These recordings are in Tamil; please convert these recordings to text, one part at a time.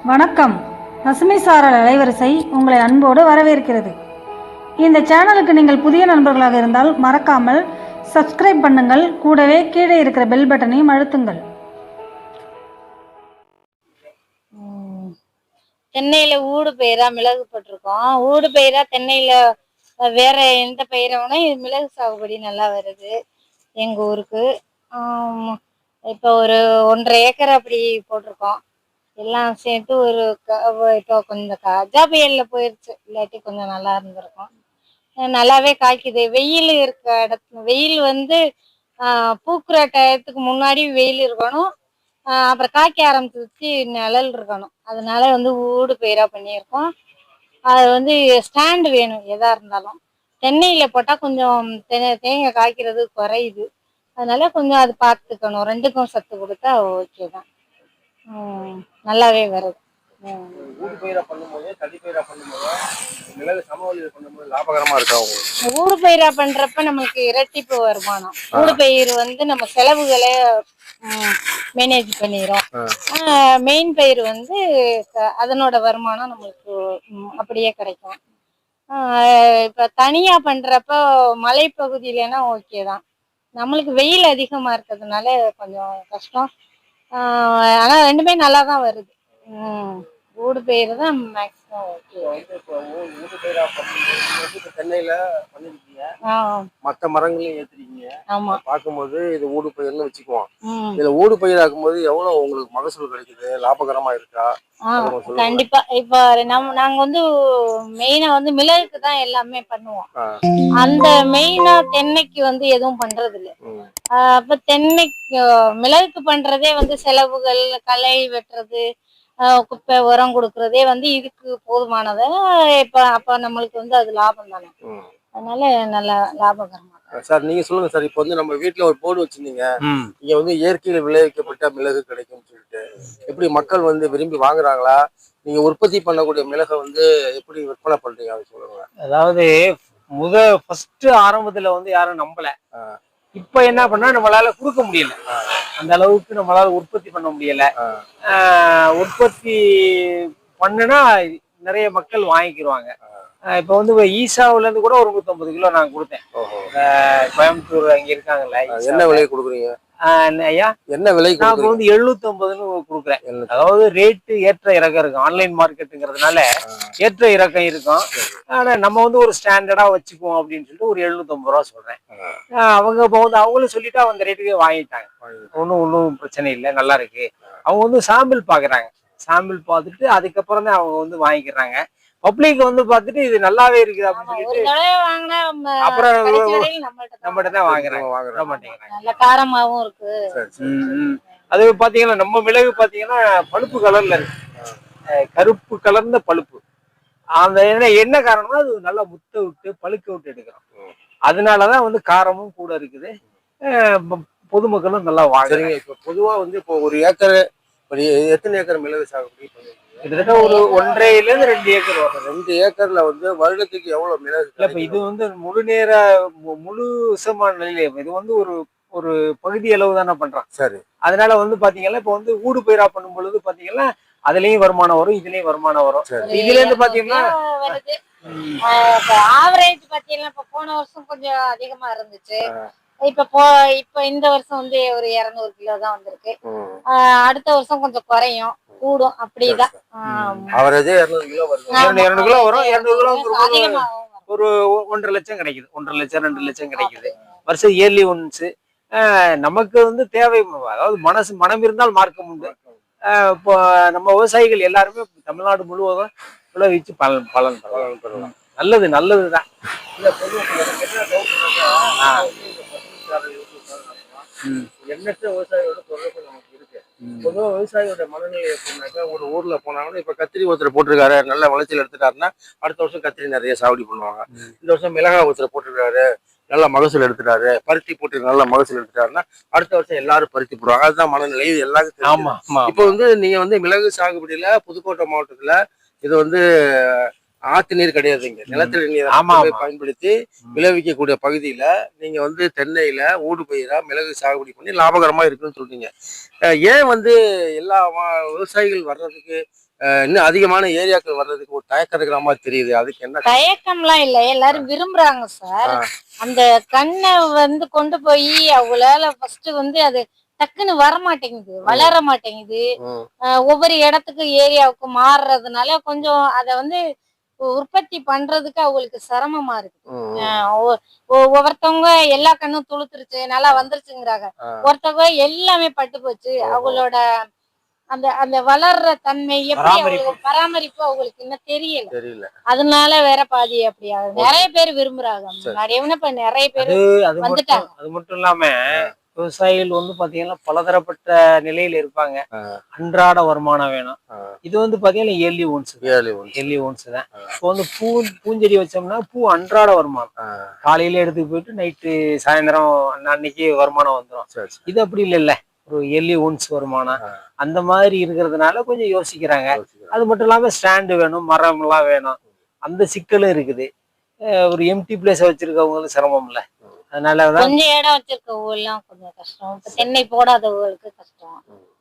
வணக்கம். பசுமை சாரல் அலைவரிசை உங்களை அன்போடு வரவேற்கிறது. இந்த சேனலுக்கு நீங்கள் புதிய நண்பர்களாக இருந்தால் மறக்காமல் சப்ஸ்கிரைப் பண்ணுங்கள். கூடவே கீழே இருக்கிற பெல் பட்டனையும் அழுத்துங்கள். தென்னையில ஊடு பயிரா மிளகு போட்டிருக்கோம். ஊடு பயிரா தென்னையில வேற எந்த பயிரவுனா இது மிளகு சாகுபடி நல்லா வருது எங்க ஊருக்கு. இப்போ ஒரு 1.5 ஏக்கர் அப்படி போட்டிருக்கோம். எல்லாம் சேர்த்து ஒரு இப்போ கொஞ்சம் கஜா புயல்ல போயிருச்சு, இல்லாட்டி கொஞ்சம் நல்லா இருந்திருக்கும். நல்லாவே காய்க்குது. வெயில் இருக்க இடத்துல வெயில் பூக்குற டயத்துக்கு முன்னாடி வெயில் இருக்கணும். அப்புறம் காய்க்க ஆரம்பிச்சு நிழல் இருக்கணும். அதனால ஊடு பயிரா பண்ணியிருக்கோம். அது ஸ்டாண்டு வேணும் எதா இருந்தாலும். தென்னையில போட்டா கொஞ்சம் தேங்காய் காய்க்கிறது குறையுது. அதனால கொஞ்சம் அது பார்த்துக்கணும். 2க்கும் சத்து கொடுத்தா ஓகே தான். நல்லாவே வருது. ஊடு பயிரா பண்ணும்போது தடி பயிரா பண்ணும்போது மிளகு சமவெளியில பண்ணும்போது லாபகரமா இருக்கா உங்களுக்கு? ஊடு பயிரா பண்றப்ப நம்மளுக்கு இரட்டிப்பு வருமானம். ஊடு பயிர் நம்ம செலவுகளை மேனேஜ் பண்ணிரும். மெயின் பயிர் அதனோட வருமானம் நம்மளுக்கு அப்படியே கிடைக்கும். இப்ப தனியா பண்றப்ப மலைப்பகுதியிலனா ஓகே தான். நம்மளுக்கு வெயில் அதிகமா இருக்கிறதுனால கொஞ்சம் கஷ்டம். ஆனா 2மே நல்லா தான் வருது. ஊடு பயிர் தான் மேக்ஸிமம் ஓகே. ஊடு பயிரா பண்ணும்போது தென்னையில பண்ணிருக்கீங்க, மற்ற மரங்களையும் ஏத்துறீங்க. ஆமா, பார்க்கும்போது இது ஊடு பயிர்னு வச்சுக்குவோம். இதுல ஊடு பயிராக்கும் போது எவ்வளவு உங்களுக்கு மகசூல் கிடைக்குது? லாபகரமா இருக்கா? கண்டிப்பா. இப்ப நாங்க மெயினா மிளகுக்கு தான் எல்லாமே பண்ணுவோம். அந்த மெயினா தென்னைக்கு எதுவும் பண்றது இல்ல. அப்ப தென்னைக்கு மிளகுக்கு பண்றதே செலவுகள், களை வெட்டுறது, குப்பை உரம் கொடுக்கறதே இதுக்கு போதுமானது. அப்ப நம்மளுக்கு அது லாபம் தானே. அதனால நல்ல லாபகரமா. சார் நீங்க சொல்லுங்க சார். இப்போ நம்ம வீட்டுல ஒரு போர்டு வச்சிருந்தீங்க, இங்க இயற்கையில விளைவிக்கப்பட்ட மிளகு கிடைக்கும்னு சொல்லிட்டு, எப்படி மக்கள் விரும்பி வாங்குறாங்களா? நீங்க உற்பத்தி பண்ணக்கூடிய மிளகை எப்படி விற்பனை பண்றீங்க அதை சொல்லுங்க. அதாவது ஃபர்ஸ்ட் ஆரம்பத்துல யாரும் நம்பல. இப்ப என்ன பண்ணா நம்மளால கொடுக்க முடியல. அந்த அளவுக்கு நம்மளால உற்பத்தி பண்ண முடியல. உற்பத்தி பண்ணுனா நிறைய மக்கள் வாங்கிக்கிடுவாங்க. இப்ப ஈசாவுல இருந்து கூட ஒரு 150 கிலோ நான் கொடுத்தேன். கோயம்புத்தூர் அங்க இருக்காங்கல்ல. என்ன விலை கொடுக்குறீங்க ஐயா? என்ன விலை? நான் 750ன்னு கொடுக்குறேன். அதாவது ரேட்டு ஏற்ற இறக்கம் இருக்கும். ஆன்லைன் மார்க்கெட்டுங்கிறதுனால ஏற்ற இறக்கம் இருக்கும். ஆனா நம்ம ஒரு ஸ்டாண்டர்டா வச்சுக்குவோம் அப்படின்னு சொல்லிட்டு ஒரு 750 ரூபா சொல்றேன். அவங்க அவங்களும் சொல்லிட்டு அந்த ரேட்டுக்கே வாங்கிட்டாங்க. ஒன்றும் பிரச்சனை இல்லை, நல்லா இருக்கு. அவங்க சாம்பிள் பாக்குறாங்க. சாம்பிள் பார்த்துட்டு அதுக்கப்புறம் தான் அவங்க வாங்கிக்கிறாங்க. பப்ளிக் பார்த்துட்டு இது நல்லாவே இருக்குது அப்படின்னு சொல்லிட்டு அப்புறம் நம்மகிட்ட தான் வாங்குறாங்க. நல்ல காரமாவும் இருக்கு. அது பாத்தீங்கன்னா நம்ம மிளகு பாத்தீங்கன்னா பழுப்பு கலர்ல இருக்கு. கருப்பு கலர்ந்த பழுப்பு. அந்த என்ன காரணம்னா அது நல்லா முத்த விட்டு பழுக்க விட்டு எடுக்கிறோம். அதனாலதான் காரமும் கூட இருக்குது. பொதுமக்களும் நல்லா வாங்குறாங்க. இப்ப பொதுவா இப்போ ஒரு ஏக்கர் எத்தனை ஏக்கர் மிளகு சாகுபடி பண்ணுவீங்க? கிட்டத்தட்ட ஒரு 1.5 ல இருந்து 2 ஏக்கர் வரும். 2 ஏக்கர்ல வருடத்துக்கு எவ்வளவு மிளகு? இப்ப இது முழு நேர முழு விசமான நிலையில இது ஒரு பகுதி அளவு தானே பண்றான். சரி. அதனால பாத்தீங்கன்னா இப்ப ஊடு பயிரா பண்ணும் பொழுது பாத்தீங்கன்னா அதுலயும் வருமானம் வரும், இதுலயும் வருமானம் வரும். இதுல இருந்து பாத்தீங்கன்னா ஆவரேஜ் பாத்தீங்கன்னா இப்ப போன வருஷம் கொஞ்சம் அதிகமா இருந்துச்சு. இப்ப இந்த வருஷம் ஒரு 200 கிலோ தான் வந்திருக்கு. அடுத்த வருஷம் கொஞ்சம் குறையும், கூடும். அப்படிதான். ஆவரேஜ் 200 கிலோ வரும். 200 கிலோ வரும். 200 கிலோ ஒரு 1.5 லட்சம் கிடைக்குது. 1.5 லட்சம் 2 லட்சம் கிடைக்குது வருஷம். Yearly once. நமக்கு தேவை, அதாவது மனம் இருந்தால் மார்க்கம் உண்டு. இப்போ நம்ம விவசாயிகள் எல்லாருமே தமிழ்நாடு முழுவதும் விளைவிச்சு பலன் பெறலாம். நல்லதுதான். எண்ணற்ற விவசாயியோட தொடர்பு நமக்கு இருக்கு. பொதுவாக விவசாயியோட மனநிலை எப்படின்னாக்கா, ஒரு ஊர்ல போனாங்கன்னா இப்ப கத்திரி ஒருத்தர் போட்டிருக்காரு, நல்ல விளைச்சல் எடுத்துட்டாருன்னா அடுத்த வருஷம் கத்திரி நிறைய சாகுபடி பண்ணுவாங்க. இந்த வருஷம் மிளகாய் ஒருத்தர் போட்டிருக்காரு, நல்ல மகசூல் எடுத்துட்டாரு, பருத்தி போட்டு நல்ல மகசூல் எடுத்துட்டாருன்னா அடுத்த வருஷம் எல்லாரும் பருத்தி போடுவாங்க. அதுதான் மனநிலை. இது எல்லாருக்கும். இப்போ நீங்க மிளகு சாகுபடியில புதுக்கோட்டை மாவட்டத்துல இது ஆத்து நீர் கிடையாதுங்க, நிலத்தடி நீரை ஆமா, மட்டுமே ஆமா. பயன்படுத்தி விளைவிக்கக்கூடிய பகுதியில நீங்க வந்து தென்னையில ஊடு பயிரா மிளகு சாகுபடி பண்ணி லாபகரமா இருக்குன்னு சொல்றீங்க. ஏன் வந்து எல்லா விவசாயிகள் வர்றதுக்கு இன்னும் அதிகமான ஏரியாக்கள் வர்றதுக்கு ஒரு தயக்கம் இருக்கிற மாதிரி தெரியுது? அதுக்கு என்ன தயக்கம்லாம் இல்ல, எல்லாரும் விரும்புறாங்க சார். அந்த கண்ணை வந்து கொண்டு போய் அவங்களால ஃபர்ஸ்ட் வந்து அது டக்குன்னு வர மாட்டேங்குது, வளர மாட்டேங்குது. ஒவ்வொரு இடத்துக்கு ஏரியாவுக்கு மாறுறதுனால கொஞ்சம் அத வந்து உற்பத்தி பண்றதுக்கு அவங்களுக்கு சிரமமா இருக்கு. ஒவ்வொருத்தவங்க எல்லா கண்ணும் துளுத்துருச்சு, நல்லா வந்துருச்சுங்கிறாங்க. ஒருத்தவங்க எல்லாமே பட்டு போச்சு. அவங்களோட அந்த அந்த வளர்ற தன்மை எப்படி அவங்களுக்கு பராமரிப்பு அவங்களுக்கு இன்னும் தெரியல. அதனால வேற பாதி அப்படியா நிறைய பேர் விரும்புறாங்க. முன்னாடியே இப்ப நிறைய பேர் வந்துட்டாங்க. அது மட்டும் இல்லாம விவசாயிகள் வந்து பாத்தீங்கன்னா பலதரப்பட்ட நிலையில இருப்பாங்க. அன்றாட வருமானம் வேணும். இது வந்து பாத்தீங்கன்னா இயர்லி ஒன்ஸ் தான். இப்போ வந்து பூஞ்செடி வச்சோம்னா பூ அன்றாட வருமானம். காலையில எடுத்துட்டு போயிட்டு நைட்டு சாயந்தரம் அன்னைக்கு வருமானம் வந்துடும். இது அப்படி இல்லைல்ல, ஒரு இயர்லி ஒன்ஸ் வருமானம். அந்த மாதிரி இருக்கிறதுனால கொஞ்சம் யோசிக்கிறாங்க. அது மட்டும் இல்லாம ஸ்டாண்டு வேணும், மரம் எல்லாம் வேணும். அந்த சிக்கலும் இருக்குது. ஒரு எம்டி பிளேஸ் வச்சிருக்கவங்களுக்கு சிரமம் இல்ல. அதனாலதான் கொஞ்சம் இடம் வச்சிருக்கவங்கலாம் கொஞ்சம் கஷ்டம். இப்ப தென்னை போடாதவங்களுக்கு கஷ்டம்.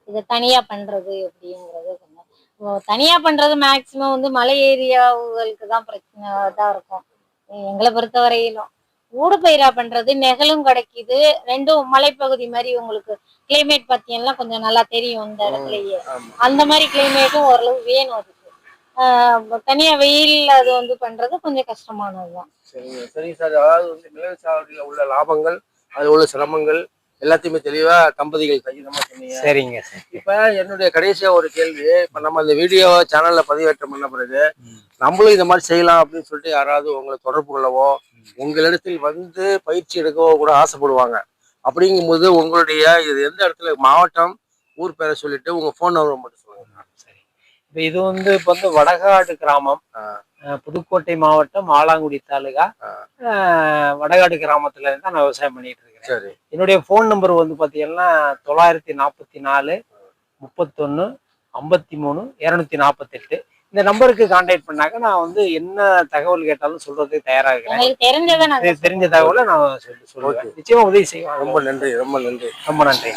இதை தனியா பண்றது எப்படிங்கிறது கொஞ்சம் தனியா பண்றது மேக்சிமம் வந்து மலை ஏரியாவுகளுக்கு தான் பிரச்சனை தான் இருக்கும். எங்களை பொறுத்த வரையிலும் ஊடு பயிரா பண்றது நெகலும் கிடைக்குது. ரெண்டும் மலைப்பகுதி மாதிரி உங்களுக்கு கிளைமேட் பத்தியெல்லாம் கொஞ்சம் நல்லா தெரியும் இந்த இடத்துலயே. அந்த மாதிரி கிளைமேட்டும் ஓரளவு வேணும் அதுக்கு. தனியா வெயில் அது வந்து பண்றது கொஞ்சம் கஷ்டமானதுதான். சரிங்க சார். அதாவது வந்து மிளகு சாகுபடியில உள்ள லாபங்கள், அதுல உள்ள சிரமங்கள் எல்லாத்தையுமே தெளிவா தம்பதிகள் சகிதமா சொன்னீங்க. சரிங்க. இப்ப என்னுடைய கடைசியா ஒரு கேள்வி, இப்ப நம்ம அந்த வீடியோ சேனல்ல பதிவேற்றம் பண்ண பிறகு நம்மளும் இந்த மாதிரி செய்யலாம் அப்படின்னு சொல்லிட்டு யாராவது உங்களை தொடர்பு கொள்ளவோ உங்களிடத்தில் வந்து பயிற்சி எடுக்கவோ கூட ஆசைப்படுவாங்க. அப்படிங்கும்போது உங்களுடைய இது எந்த இடத்துல, மாவட்டம், ஊர் பேரை சொல்லிட்டு உங்க ஃபோன் நம்பர் மட்டும் சொல்லுங்க. சரி. இப்ப இது வந்து இப்ப வந்து வடகாடு கிராமம், புதுக்கோட்டை மாவட்டம், ஆலாங்குடி தாலுகா, வடகாடு கிராமத்துல இருந்து நான் விவசாயம் பண்ணிட்டு இருக்கேன். சரி. என்னுடைய ஃபோன் நம்பர் வந்து பாத்தீங்கன்னா 944 31 53 248. இந்த நம்பருக்கு கான்டாக்ட் பண்ணாக்க நான் வந்து என்ன தகவல் கேட்டாலும் சொல்றதுக்கு தயாரா இருக்கிறேன். தெரிஞ்ச தகவலை நான் சொல்லுவேன். நிச்சயமா உதவி செய்வேன். ரொம்ப நன்றி. ரொம்ப நன்றி.